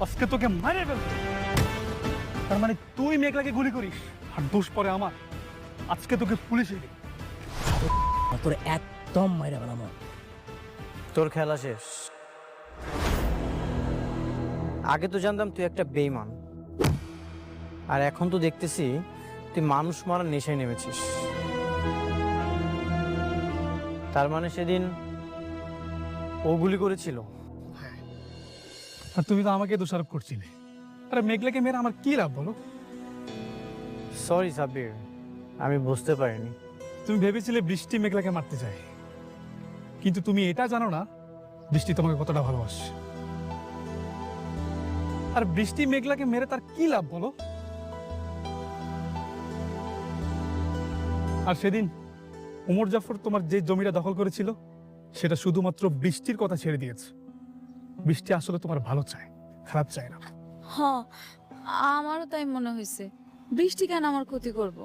আজকে তোকে মারে ফেলবো। তার মানে তুই মেঘলাকে গুলি করিস আর দোষ পরে আমার। আজকে তোকে পুলিশে দিই। তোর একদম মাইরা বানাবো। তোর খেলা শেষ। আগে তো জানতাম তুই একটা বেঈমান, আর এখন তো দেখতেছি তুই মানুষ মারার নেশায় নেমেছিস। তার মানে সেদিন ও গুলি করেছিল? আর তুমি তো আমাকে দোষারোপ করছিলে। আরে মেঘলাকে মেরে আমার কি লাভ বলো? সরি সাব্বির, আমি বুঝতে পারিনি। তুমি ভেবেছিলে বৃষ্টি মেঘলাকে মারতে চায়, কিন্তু তুমি এটা জানো না বৃষ্টি তোমাকে কতটা ভালোবাসে। আর বৃষ্টি মেঘলাকে মেরে তার কি লাভ বলো? আর সেদিন ওমর জাফর তোমার যে জমিটা দখল করেছিল সেটা শুধুমাত্র বৃষ্টির কথা ছেড়ে দিয়েছে। বৃষ্টি আসলে তোমার ভালো চায়, খারাপ চায় না। হ, আমারও তাই মনে হয়েছে। বৃষ্টি কেন আমার ক্ষতি করব?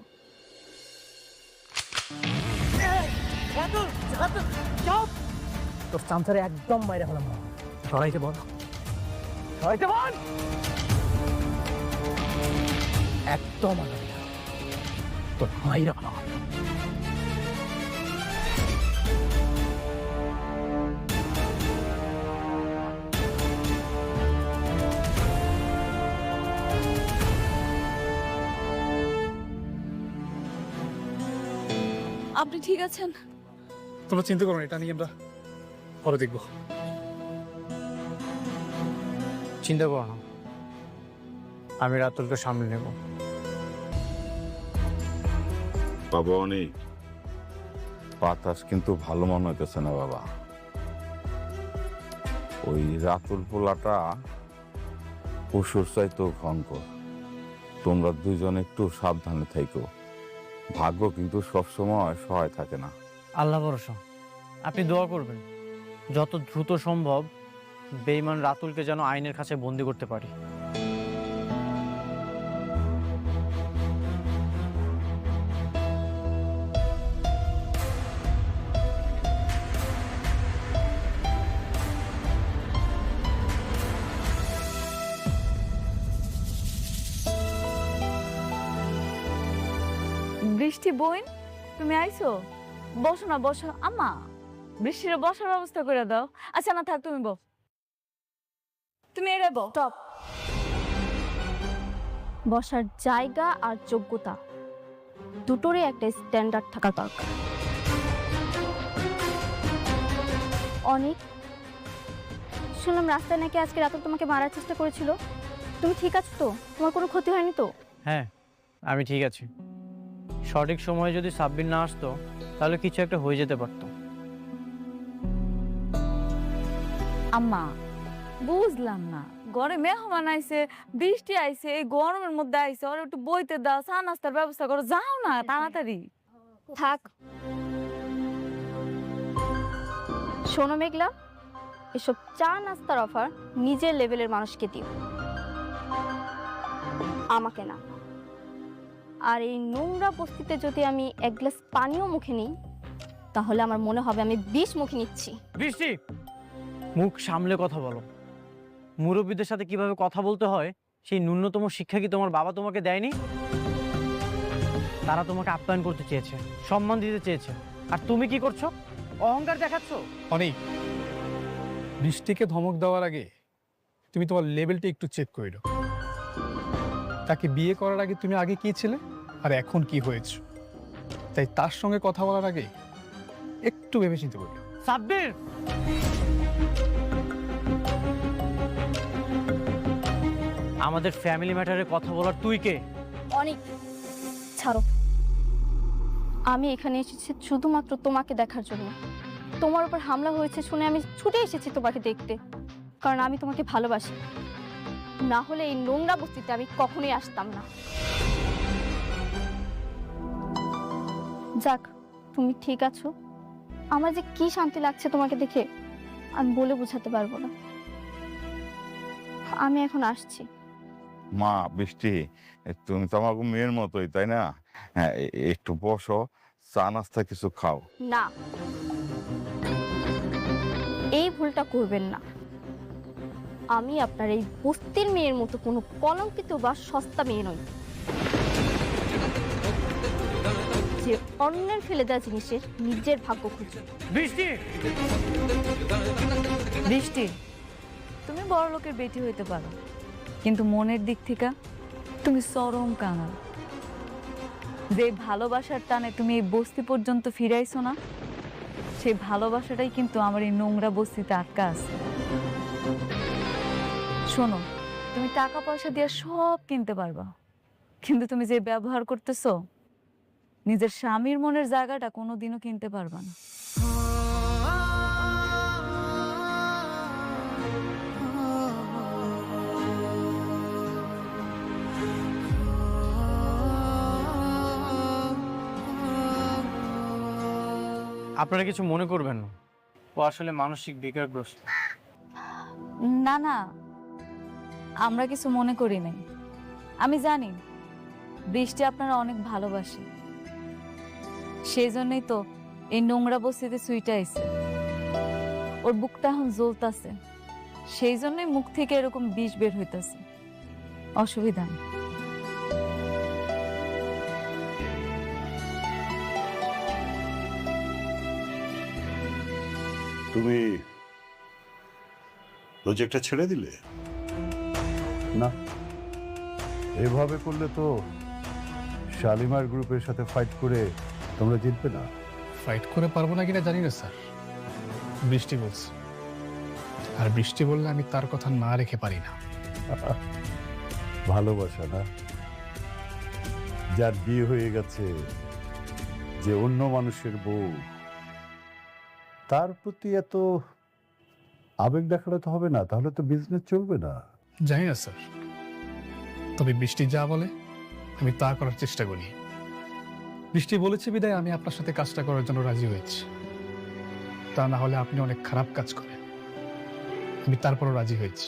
তোর চামচারে একদম মাইরা বানাবো। সরাইতে বল, সরাইতে বল। একদম আলাদা তোর মাইরা বানাবো। আপনি ঠিক আছেন? তোমরা চিন্তা করো না, এটা নিয়ে আমরা পরে দেখবো। চিন্তা করো না, আমি রাতুলকে সামনে নেব। বাবা অনেক বাতাস কিন্তু ভালো মনে হইতেছে না বাবা। ওই রাতুল পোলাটা পশুর চাইতো ভয়ঙ্কর। তোমরা দুইজন একটু সাবধানে থাইকো। ভাগ্য কিন্তু সবসময় সহায় থাকে না। আল্লাহ ভরসা, আপনি দোয়া করবেন যত দ্রুত সম্ভব বেঈমান রাতুলকে যেন আইনের কাছে বন্দি করতে পারি। বৃষ্টি বোন, তুমি আইছো? বসো না, বসো। আম্মা, বৃষ্টির বসার ব্যবস্থা করে দাও। আচ্ছা না থাক, তুমি তুমি এরে বো। স্টপ। বসার জায়গা আর যোগ্যতা দুটোরই একটা স্ট্যান্ডার্ড থাকা দরকার। অনেক শুনলাম রাস্তায় নাকি আজকে রাতে তোমাকে মারার চেষ্টা করেছিল। তুমি ঠিক আছো তো? তোমার কোনো ক্ষতি হয়নি তো? হ্যাঁ, আমি ঠিক আছি। সঠিক সময়ে যদি সাব্বির না আসতো তাহলে কিছু একটা হয়ে যেতে পারতো। আম্মা, বুঝলাম না, ঘরে মেহমান আইছে, বৃষ্টি আইছে, এই গরমের মধ্যে আইছে, ওর একটু বইতে দাও, চা নাস্তার ব্যবস্থা করো, যাও না তাড়াতাড়ি। থাক। শোনো মেঘলা, এসব চা নাস্তার অফার নিজের লেভেলের মানুষকে দিও, আমাকে না। আর এই নোংরা বস্তিতে যদি আমি এক গ্লাস পানিও মুখে নিই তাহলে আমার মনে হবে আমি 20 মুখে নিচ্ছি। বৃষ্টি, মুখ সামলে কথা বলো। মুরব্বীদের সাথে কিভাবে কথা বলতে হয় সেই ন্যূনতম শিক্ষা কি তোমার বাবা তোমাকে দেয়নি? তারা তোমাকে আপ্যায়ন করতে চেয়েছে, সম্মান দিতে চেয়েছে, আর তুমি কি করছো? অহংকার দেখাচ্ছ। অনেক, বৃষ্টিকে ধমক দেওয়ার আগে তুমি তোমার লেভেলটা একটু চেক করে নাও। তাকে বিয়ে করার আগে তুমি আগে কি ছিলে আর এখন কি হয়েছে, তাই তার সঙ্গে কথা বলার আগে একটু ভেবে চিন্তে করো। সাব্বির, আমাদের ফ্যামিলি ম্যাটারে কথা বলার তুই কে? অনেক ছাড়ো। আমি এখানে এসেছি শুধুমাত্র তোমাকে দেখার জন্য। তোমার উপর হামলা হয়েছে শুনে আমি ছুটে এসেছি তোমাকে দেখতে, কারণ আমি তোমাকে ভালোবাসি। না হলে এই নোংরা বস্তিতে আমি কখনোই আসতাম না। যাক, তুমি ঠিক আছো। আমার যে কি শান্তি লাগছে তোমাকে দেখে আমি বলে বোঝাতে পারবো না। আমি এখন আসছি। মা বৃষ্টি, তুমি তো আমার মেয়ের মতোই, তাই না? হ্যাঁ, একটু বসো, চা নাস্তা কিছু খাও। না, এই ভুলটা করবেন না। আমি আপনার এই বস্তির মেয়ের মতো কোনো কলঙ্কিত বা সস্তা মেয়ে নই যে অন্যের ফেলে দেওয়া জিনিসের নিজের ভাগ্য খুঁজে। বৃষ্টি, বৃষ্টি, তুমি বড় লোকের বেটি হইতে পারো, কিন্তু মনের দিক থেকে তুমি চরম কাঙাল। যে ভালোবাসার টানে তুমি এই বস্তি পর্যন্ত ফিরাইছো না, সেই ভালোবাসাটাই কিন্তু আমার এই নোংরা বস্তিতে আটকা আছে। শোনো, তুমি টাকা পয়সা দিয়ে সব কিনতে পারবা, কিন্তু তুমি যে ব্যবহার করতেছো, নিজের স্বামীর মনের জায়গাটা কোনোদিনও কিনতে পারবা না। আপনারা কিছু মনে করবেন না, ও আসলে মানসিক বিকারগ্রস্ত। না না, আমরা কিছু মনে করি নাই। আমি জানি বৃষ্টি আপনারা অনেক ভালোবাসে, সেই জন্যই তো এই নোংরা বস্তিতে সুইটা আইছে। ওর বুকটা এখন জ্বলতাছে, সেই জন্যই মুখ থেকে এরকম বিষ বের হইতাছে। অসুবিধা নেই। তুমি প্রজেক্টটা ছেড়ে দিলে? না, এভাবে করলে তো শালিমার গ্রুপের সাথে ফাইট করে তোমরা জিতবে না। ফাইট করে পারবো না কিনা জানি না স্যার, বৃষ্টি বলছে, আর বৃষ্টি বললে আমি তার কথা না রেখে পারি না। ভালোবাসা না, যার বিয়ে হয়ে গেছে, যে অন্য মানুষের বউ, তার প্রতি এত আবেগ দেখালে তো হবে না, তাহলে তো বিজনেস চলবে না। জানি না স্যার, তবে বৃষ্টি যা বলে আমি তা করার চেষ্টা করি। বৃষ্টি বলেছে বিদায় আমি আপনার সাথে কাজটা করার জন্য রাজি হয়েছি, তা না হলে আপনি অনেক খারাপ কাজ করেন। আমি তারপরও রাজি হয়েছি।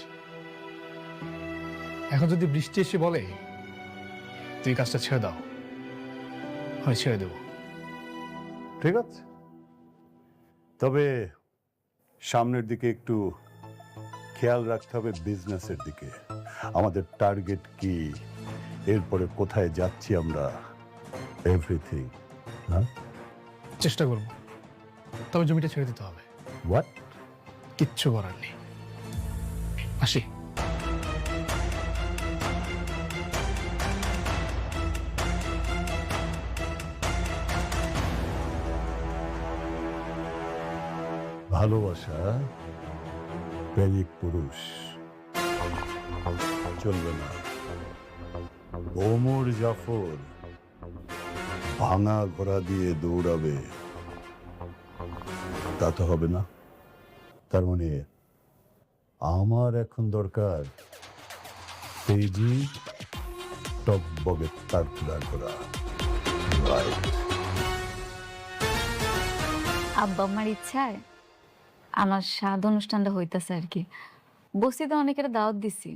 এখন যদি বৃষ্টি এসে বলে তুই কাজটা ছেড়ে দাও, আমি ছেড়ে দেবো। ঠিক আছে, তবে সামনের দিকে একটু খেয়াল রাখতে হবে, বিজনেসের দিকে। আমাদের টার্গেট কি, এরপরে কোথায় যাচ্ছি আমরা, এভরিথিং। হ্যাঁ, চেষ্টা করবো, তবে জমিটা ছেড়ে দিতে হবে। হোয়াট? কিচ্ছু করার নেই। আসি। ভালোবাসা প্রেমিক পুরুষ চলবে না। ওমর জাফর ভাঙা ঘোড়া দিয়ে দৌড়াবে, তা তো হবে না। তার মানে আমার এখন দরকার তেজি টকবগে তারকুলা ঘোড়া। রাইট। আব্বা আমার ইচ্ছায় আমার স্বাদ অনুষ্ঠানটা হইতাছে আর কি। বস্তিতে অনেকের দাওয়াত দিছি,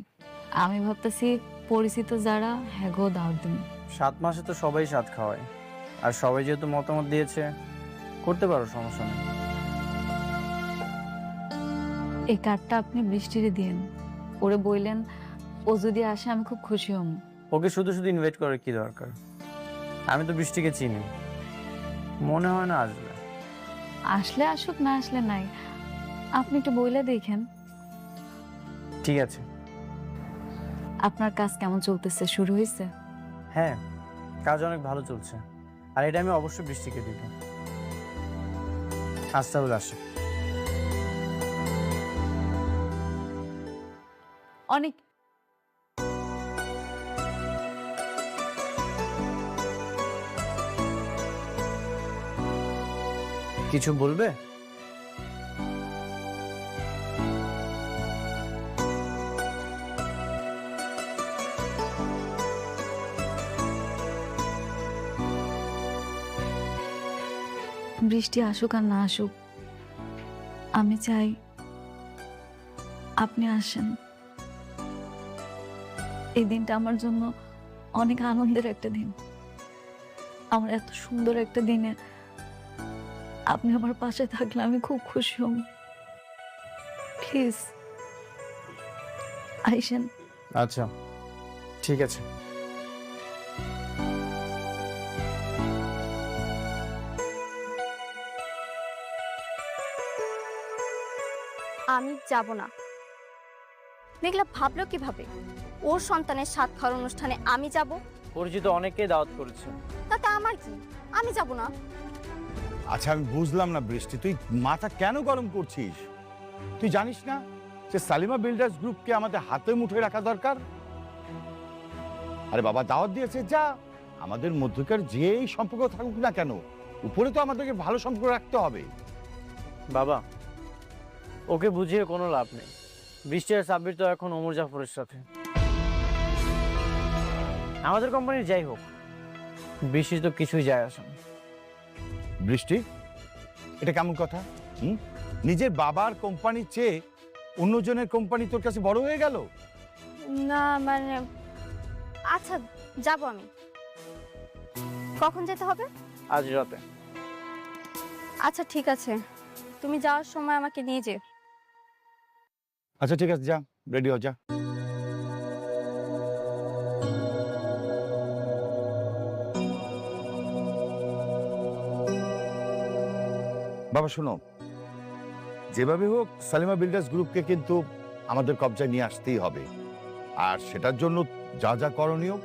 আমি ভাবতেছি পরিচিত যারা হ্যাগো দাওয়াত দিন। 7 মাসে তো সবাই স্বাদ খাওয়ায়, আর সবাই যেহেতু মতামত দিয়েছে, করতে পারো, সমস্যা নেই। এই কার্ডটা আপনি বৃষ্টিরে দিয়েন, ওরে বইলেন ও যদি আসে আমি খুব খুশি হব। ওকে শুধু শুধু ইনভাইট করার কি দরকার? আমি তো বৃষ্টিকে চিনি, মনে হয় না আসবে। আসলে আসুক, না আসলে নাই, আপনি একটু বইলে দেখেন। ঠিক আছে। আপনার কাজ কেমন চলতেছে, শুরু হয়েছে? হ্যাঁ, কাজ অনেক ভালো চলছে, আর এটা আমি অবশ্যই বৃষ্টিকে দিব। আজ তাহলে আসে। অনেক কিছু বলবে? বৃষ্টি আসুক আর না আসুক, আমি চাই আপনি আসেন। এই দিনটা আমার জন্য অনেক আনন্দের একটা দিন। আমার এত সুন্দর একটা দিনে আপনি আমার পাশে থাকলে আমি খুব খুশি হব। প্লিজ আইসেন। আচ্ছা ঠিক আছে। আমি যাব না। মেঘলা ভাবলো কিভাবে ওর সন্তানের সাত খাওয়ার অনুষ্ঠানে আমি যাব? পরিচিত অনেককেই দাওয়াত করেছে। তাতে আমার কি? আমি যাব না। আচ্ছা আমি বুঝলাম না বৃষ্টি, তুই মাথা কেন গরম করছিস? তুই জানিস না যে সালিমা বিল্ডার্স গ্রুপকে আমাদের হাতে মুঠোয় রাখা দরকার? আরে বাবা দাওয়াত দিয়েছে, যা, আমাদের মধ্যকার যেই সম্পর্ক থাকুক না কেন, উপরে তো আমাদেরকে ভালো সম্পর্ক রাখতে হবে। বাবা ওকে বুঝিয়ে কোনো লাভ নেই। বৃষ্টি আর সাব্বির তো এখন ওমর জাফরের সাথে। আমাদের কোম্পানির যাই হোক, বৃষ্টি তো কিছুই যায় আসে না। বৃষ্টি, এটা কেমন কথা? নিজের বাবার কোম্পানির চেয়ে অন্যজনের কোম্পানি তোর কাছে বড় হয়ে গেল? না মানে, আচ্ছা যাব আমি। কখন যেতে হবে? আজ রাতে। আচ্ছা ঠিক আছে, তুমি যাওয়ার সময় আমাকে নিয়ে যেও। আচ্ছা ঠিক আছে, যা, রেডি হ, যা। বাবা শোনো, যেভাবে হোক সালিমা বিল্ডার্স গ্রুপকে কিন্তু আমাদের কবজায় নিয়ে আসতেই হবে, আর সেটার জন্য যা যা করণীয়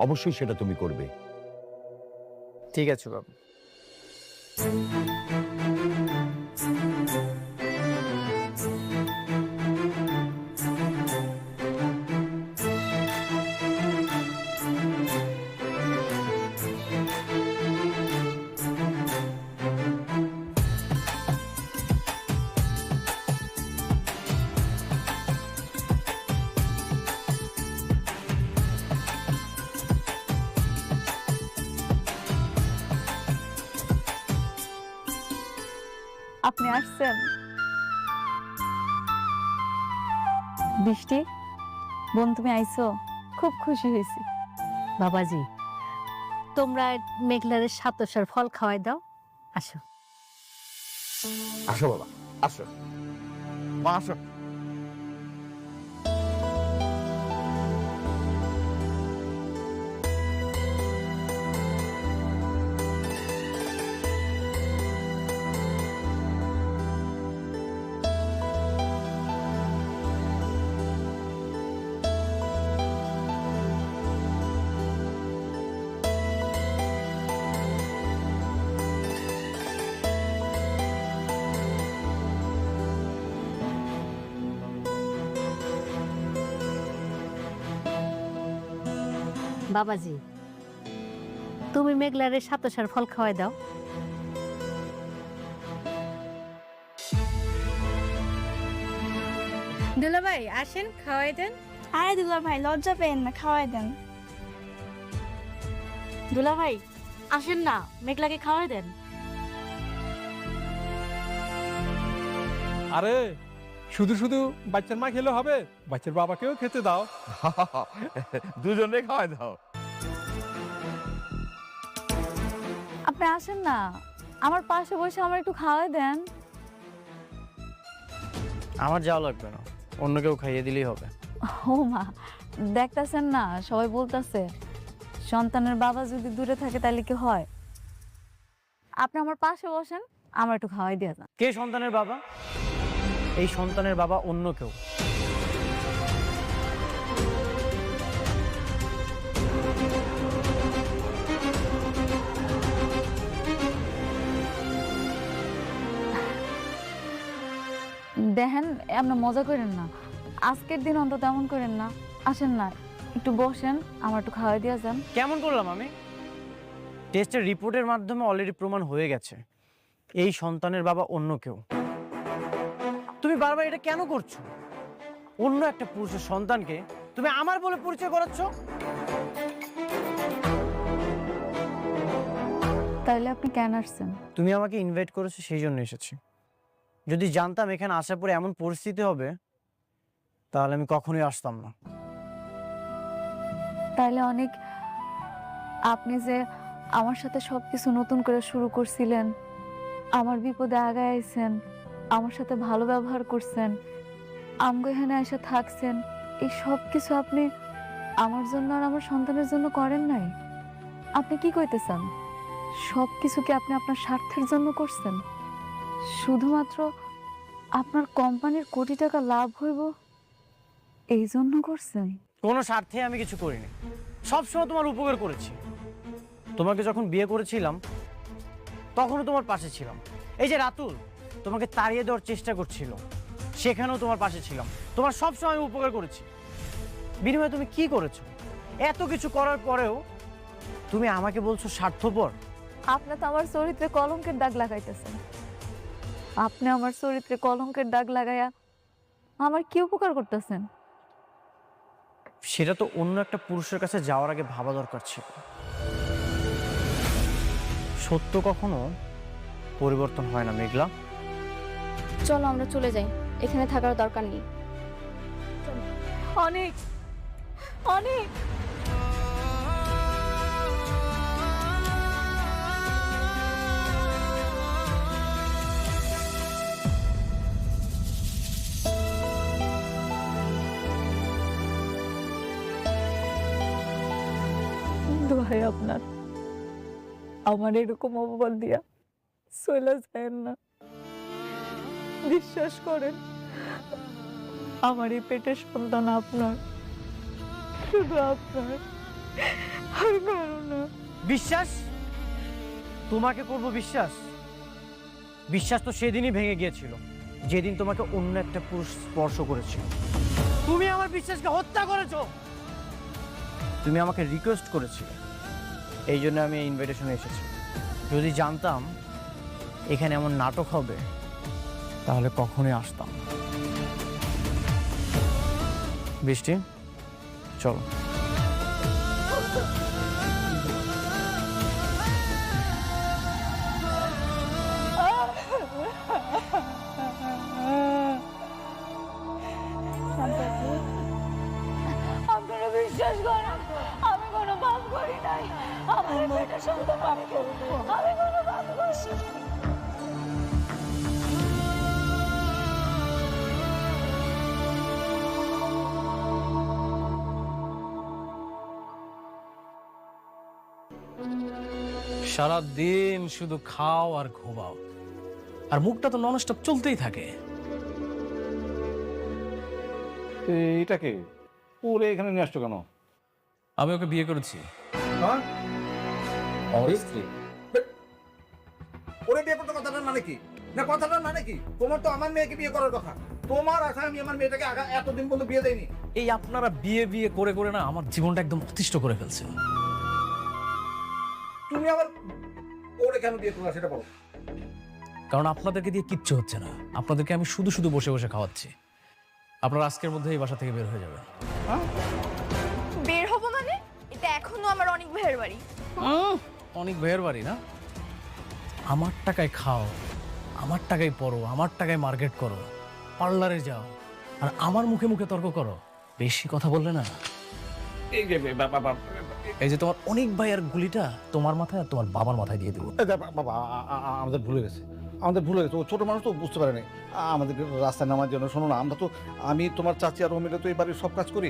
অবশ্যই সেটা তুমি করবে। ঠিক আছে বাবা। আপনি আসছেন? বৃষ্টি বোন, তুমি আইছো, খুব খুশি হয়েছি। বাবাজি, তোমরা মেঘলারের সাতসার ফল খাওয়াই দাও। আসো আসো বাবা, আসো মা, আসো। বাবাজি, তুমি মেঘলারের সাতসার ফল খাওয়াই দাও। দুলাভাই আসেন, খাওয়াই দেন। আরে দুলা ভাই লজ্জা পেন না, খাওয়াই দেন। দুলা ভাই আসেন না, মেঘলাকে খাওয়াই দেন। আরে শুধু শুধু বাচ্চার মা খেলে হবে, বাচ্চার বাবাকেও খেতে দাও। দুজনে খাওয়াই দাও। আপনি আসেন না, আমার পাশে বসে আমার একটু খাওয়াই দেন। আমার যাওয়া লাগবে না, অন্য কেউ খাইয়ে দিলেই হবে। ও মা, দেখতেছেন না সবাই বলতেছে সন্তানের বাবা যদি দূরে থাকে তাহলে কি হয়? আপনি আমার পাশে বসেন, আমার একটু খাওয়াই দিয়ে যান। কে সন্তানের বাবা? এই সন্তানের বাবা অন্য কেউ। দেখেন এমন মজা করেন না, আজকের দিন অন্তত এমন করেন না। আসেন না, একটু বসেন, আমার একটু খাওয়াই দিয়ে যান। কেমন করলাম আমি? টেস্টের রিপোর্টের মাধ্যমে অলরেডি প্রমাণ হয়ে গেছে এই সন্তানের বাবা অন্য কেউ। তুমি বারবার এটা কেন করছো? অন্য একটা পুরুষের সন্তানকে তুমি আমার বলে পরিচয় করাচ্ছ। তাহলে আপনি কেন আসছেন? তুমি আমাকে ইনভাইট করেছো, সেই জন্য এসেছি। যদি জানতাম এখানে আসার পরে এমন পরিস্থিতি হবে তাহলে আমি কখনোই আসতাম না। তাহলে অনেক, আপনি যে আমার সাথে সবকিছু নতুন করে শুরু করছিলেন, আমার বিপদে আগায় আইছেন, আমার সাথে ভালো ব্যবহার করছেন, আমগো এখানে এসে থাকছেন, এই সব কিছু আপনি আমার জন্য আর আমার সন্তানের জন্য করেন নাই? আপনি কি কইতেছেন? সব কিছু কি আপনি আপনার স্বার্থের জন্য করছেন? শুধুমাত্র আপনার কোম্পানির কোটি টাকা লাভ হইব এই জন্য করছেন? কোনো স্বার্থে আমি কিছু করিনি, সবসময় তোমার উপকার করেছি। তোমাকে যখন বিয়ে করেছিলাম তখনও তোমার পাশে ছিলাম। এই যে রাতুল তোমাকে তাড়িয়ে দেওয়ার চেষ্টা করছিল, সেখানেও তোমার পাশে ছিলাম। তোমার সবসময় আমি উপকার করেছি। বিনিময়ে তুমি কি করেছো? এত কিছু করার পরেও তুমি আমাকে বলছো স্বার্থপর। আপনি তো আমার চরিত্রে কলঙ্কের দাগ লাগাইতেছেন। আপনি আমার চরিত্রে কলঙ্কের দাগ লাগাইয়া আমার কি উপকার করতেছেন? সেটা তো অন্য একটা পুরুষের কাছে যাওয়ার আগে ভাবা দরকার ছিল। সত্য কখনো পরিবর্তন হয় না মেঘলা। চলো আমরা চলে যাই, এখানে থাকার দরকার নেই। অনেক অনেক দোহাই আপনার, আমার এরকম অপবাদ দিয়া চলে যায় না। বিশ্বাস করেন, আমার এই পেটের সন্তান আপনার, শুধু আপনার, আর কারো না। বিশ্বাস? তোমাকে করব বিশ্বাস? বিশ্বাস তো সেদিনই ভেঙে গিয়েছিল যেদিন তোমাকে অন্য একটা পুরুষ স্পর্শ করেছিল। তুমি আমার বিশ্বাসকে হত্যা করেছো। তুমি আমাকে রিকোয়েস্ট করেছিলে, এই জন্য আমি এই ইনভাইটেশনে এসেছি। যদি জানতাম এখানে এমন নাটক হবে তাহলে কখনোই আসতাম না। বৃষ্টি, চলো। আপনারা বিশ্বাস করেন, আমি কোনো পাপ করি নাই। আমার মেয়েটা সন্তান, আমি কোনো পাপ করছি না। সারা দিন শুধু খাও আর ঘুমাও, আর মুখটা তো ননস্টপ চলতেই থাকে। এটাকে ওরে এখানে নিয়ে আসছো কেন? আমি ওকে বিয়ে করেছি। ওরে বিয়ে করতে কথাটার মানে কি? না কথাটার মানে কি? তোমার তো আমার মেয়েকে বিয়ে করার কথা। তোমার আশায় আমি আমার মেয়েটাকে এতদিন পর্যন্ত বিয়ে দেয়নি। এই আপনারা বিয়ে বিয়ে করে করে না আমার জীবনটা একদম অতিষ্ঠ করে ফেলছেন। তুমি আবার ওরে কেন বিয়ে করলা সেটা বলো। কারণ আপনাদেরকে দিয়ে কিচ্ছু হচ্ছে না। আপনাদেরকে আমি শুধু শুধু বসে বসে খাওয়াচ্ছি। আপনারা আজকের মধ্যে এই বাসা থেকে বের হয়ে যাবেন। বের হবো মানে? এটা এখনো আমার অনেক ভাইয়ের বাড়ি। অনেক ভাইয়ের বাড়ি না? আমার টাকায় খাও, আমার টাকায় পড়ো, আমার টাকায় মার্কেট করো, পার্লারে যাও, আর আমার মুখে মুখে তর্ক করো। বেশি কথা বললে না, এই যে তোমার অনেক ভাইয়ের গুলিটা তোমার মাথায় আর তোমার বাবার মাথায় দিয়ে দেবো। বাবা আমাদের ভুলে গেছে, আমাদের ভুলে গেছে। ও ছোট মানুষ তো বুঝতে পারে না আমাদেরকে রাস্তায় নামার জন্য। শোনো না, আমরা তো আমি তোমার চাচি আর মিলে তো এই বাড়ির সব কাজ করি,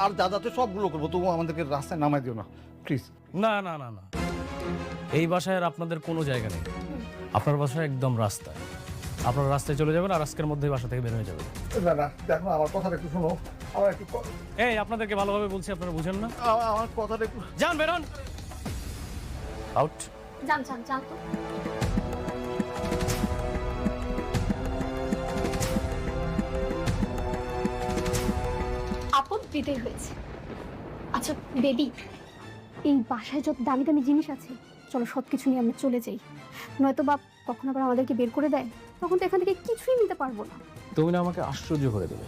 আর দাদা তো সবগুলো করবো। তবু আমাদেরকে রাস্তায় নামাই দিও না প্লিজ। না না না না, এই বাসায় আর আপনাদের কোনো জায়গা নেই। আপনার বাসায় একদম রাস্তায়। আপনারা রাস্তায় চলে যাবেন আর আজকের মধ্যে বাসা থেকে বের হয়ে যাবেন। না না দেখো, আমার কথাটা একটু শোনো। আমার একটু এই আপনাদেরকে ভালোভাবে বলছি, আপনারা বুঝেন না? আমার কথাটা একটু যান, বেরোন, আউট। জান জান জান তো। আপদ দিতেই হয়েছে। আচ্ছা বেবি, এই বাসায় যত দামি দামি জিনিস আছে, চলো সব কিছু নিয়ে আমরা চলে যাই। নয়তো বাপ কখন আবার আমাদেরকে বের করে দেয়, তখন তো এখান থেকে কিছুই নিতে পারবো না। তুমি না আমাকে আশ্চর্য করে দেবে।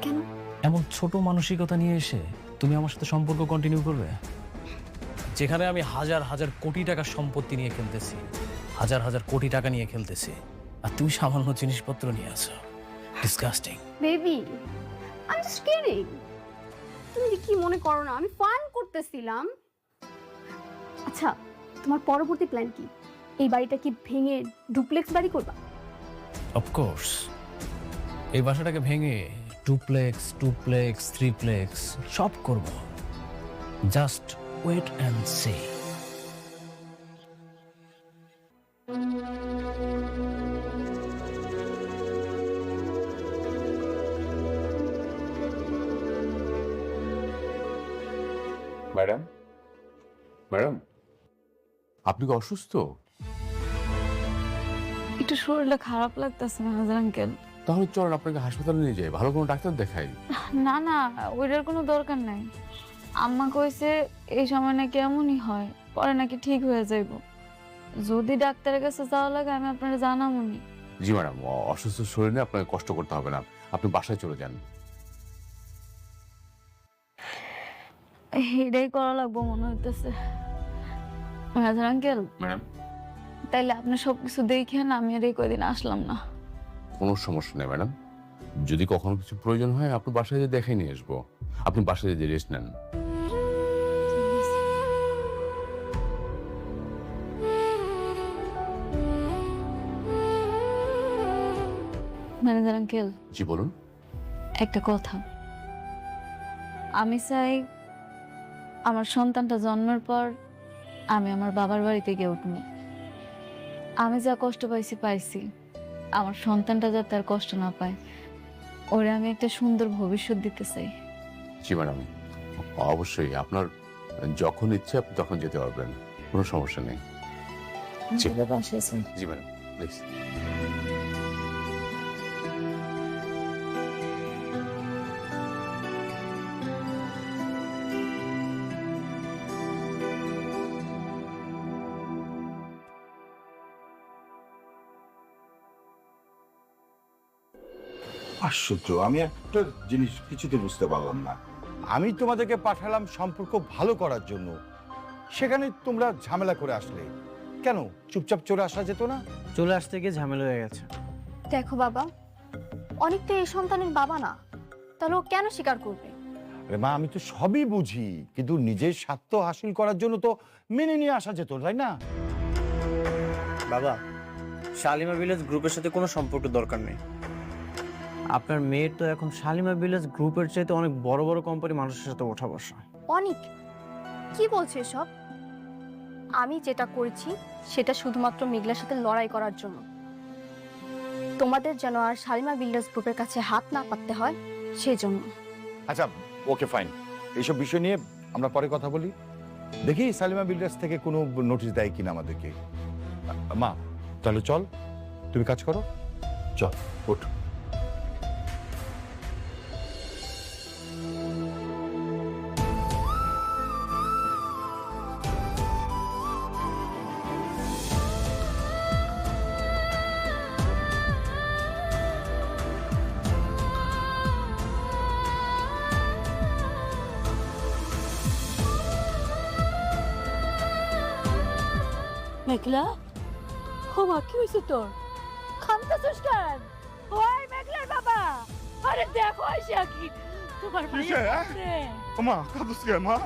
কেন? এমন ছোট মানসিকতা নিয়ে এসে তুমি আমার সাথে সম্পর্ক কন্টিনিউ করবে, যেখানে আমি হাজার হাজার কোটি টাকার সম্পত্তি নিয়ে খেলতেছি, হাজার হাজার কোটি টাকা নিয়ে খেলতেছি, আর তুমি সামান্য জিনিসপত্র নিয়ে আসো। ডিসগাস্টিং। বেবি, আমি জাস্ট কিডিং। তুমি যে কি মনে করো না, আমি ফান করতেছিলাম। আচ্ছা, তোমার পরবর্তী প্ল্যান কি? এই বাড়িটা কি ভেঙে ডুপ্লেক্স বাড়ি করবা? অফকোর্স, এই বাসাটাকে ভেঙে ডুপ্লেক্স, টুপ্লেক্স, থ্রিপ্লেক্স সব করব। Just wait and see. Madam, madam, আপনি কি অসুস্থ? একটু শরীরটা খারাপ লাগতেছে ম্যানেজার আঙ্কেল। তাহলে চলেন আপনাকে হাসপাতালে নিয়ে যাই, ভালো কোনো ডাক্তার দেখাই। না না, ওইটার কোনো দরকার নাই। আম্মা কইছে এই সময় নাকি এমনই হয়, পরে নাকি ঠিক হয়ে যাইব। যদি ডাক্তারের কাছে যাওয়া লাগে আমি আপনারা জানাবনি। জি ম্যাডাম, অসুস্থ শরীরে আপনাকে কষ্ট করতে হবে না, আপনি বাসায় চলে যান। এটাই করা লাগবো মনে হইতেছে ম্যানেজার আঙ্কেল। ম্যাডাম, তাইলে আপনি সবকিছু দেখেন, আমি আর এই কয়দিন আসলাম না। কোনো সমস্যা নেই ম্যাডাম, যদি কখনো কিছু প্রয়োজন হয় আপনি বাসায় যেয়ে দেখে নিয়ে আসবো। আপনি বাসায় যেয়ে রেস্ট নেন। ম্যানেজার আঙ্কেল, জি বলুন। একটা কথা, আমি চাই আমার সন্তানটা জন্মের পর আমি আমার বাবার বাড়িতে গিয়ে উঠব। আমি যা কষ্ট পাইছি, আমার সন্তানটা যাতে আর কষ্ট না পায়, ওরে আমি একটা সুন্দর ভবিষ্যৎ দিতে চাই। জি ম্যাডাম, অবশ্যই আপনার যখন ইচ্ছে আপনি তখন যেতে পারবেন, কোনো সমস্যা নেই। জি জি ম্যাডাম, প্লিজ। আশ্চর্য, আমি একটা জিনিস কিছুতে বুঝতে পারলাম না। আমি তোমাদেরকে পাঠালাম সম্পর্ক ভালো করার জন্য, সেখানে তোমরা ঝামেলা করে আসলে কেন? চুপচাপ চলে আসা যেত না? চলে আসতে গিয়ে ঝামেলা হয়ে গেছে। দেখো বাবা, অনেক তো এই সন্তানের বাবা না, তাহলে ও কেন স্বীকার করবে? আরে মা, আমি তো সবই বুঝি, কিন্তু নিজের স্বার্থ হাসিল করার জন্য তো মেনে নিয়ে আসা যেত, তাই না? বাবা, শালিমা ভিলেজ গ্রুপের সাথে কোনো সম্পর্ক দরকার নেই। আপনার মেয়ের তো এখন শালিমা ভিলেজ গ্রুপের চাইতে অনেক বড় বড় কোম্পানি মানুষের সাথে ওঠা বসা। অনেক কি বলছে সব? আমি যেটা করেছি সেটা শুধুমাত্র মেঘলার সাথে লড়াই করার জন্য। তোমাদের যেন আর শালিমা বিল্ডার্স গ্রুপের কাছে হাত না পাততে হয় সেই জন্য। আচ্ছা, ওকে ফাইন, এইসব বিষয় নিয়ে আমরা পরে কথা বলি। দেখি সালিমা বিল্ডার্স থেকে কোনো নোটিশ দেয় কিনা আমাদেরকে। মা, তাহলে চল, তুমি কাজ করো, চল ওঠ। মেঘলা, ও মা, কি হয়েছে তোর? কাঁদতেছিস কেন? ওই মেঘলার বাবা, আরে দেখো আইসা কি তোমার মা, কাঁদছিস কেন মা?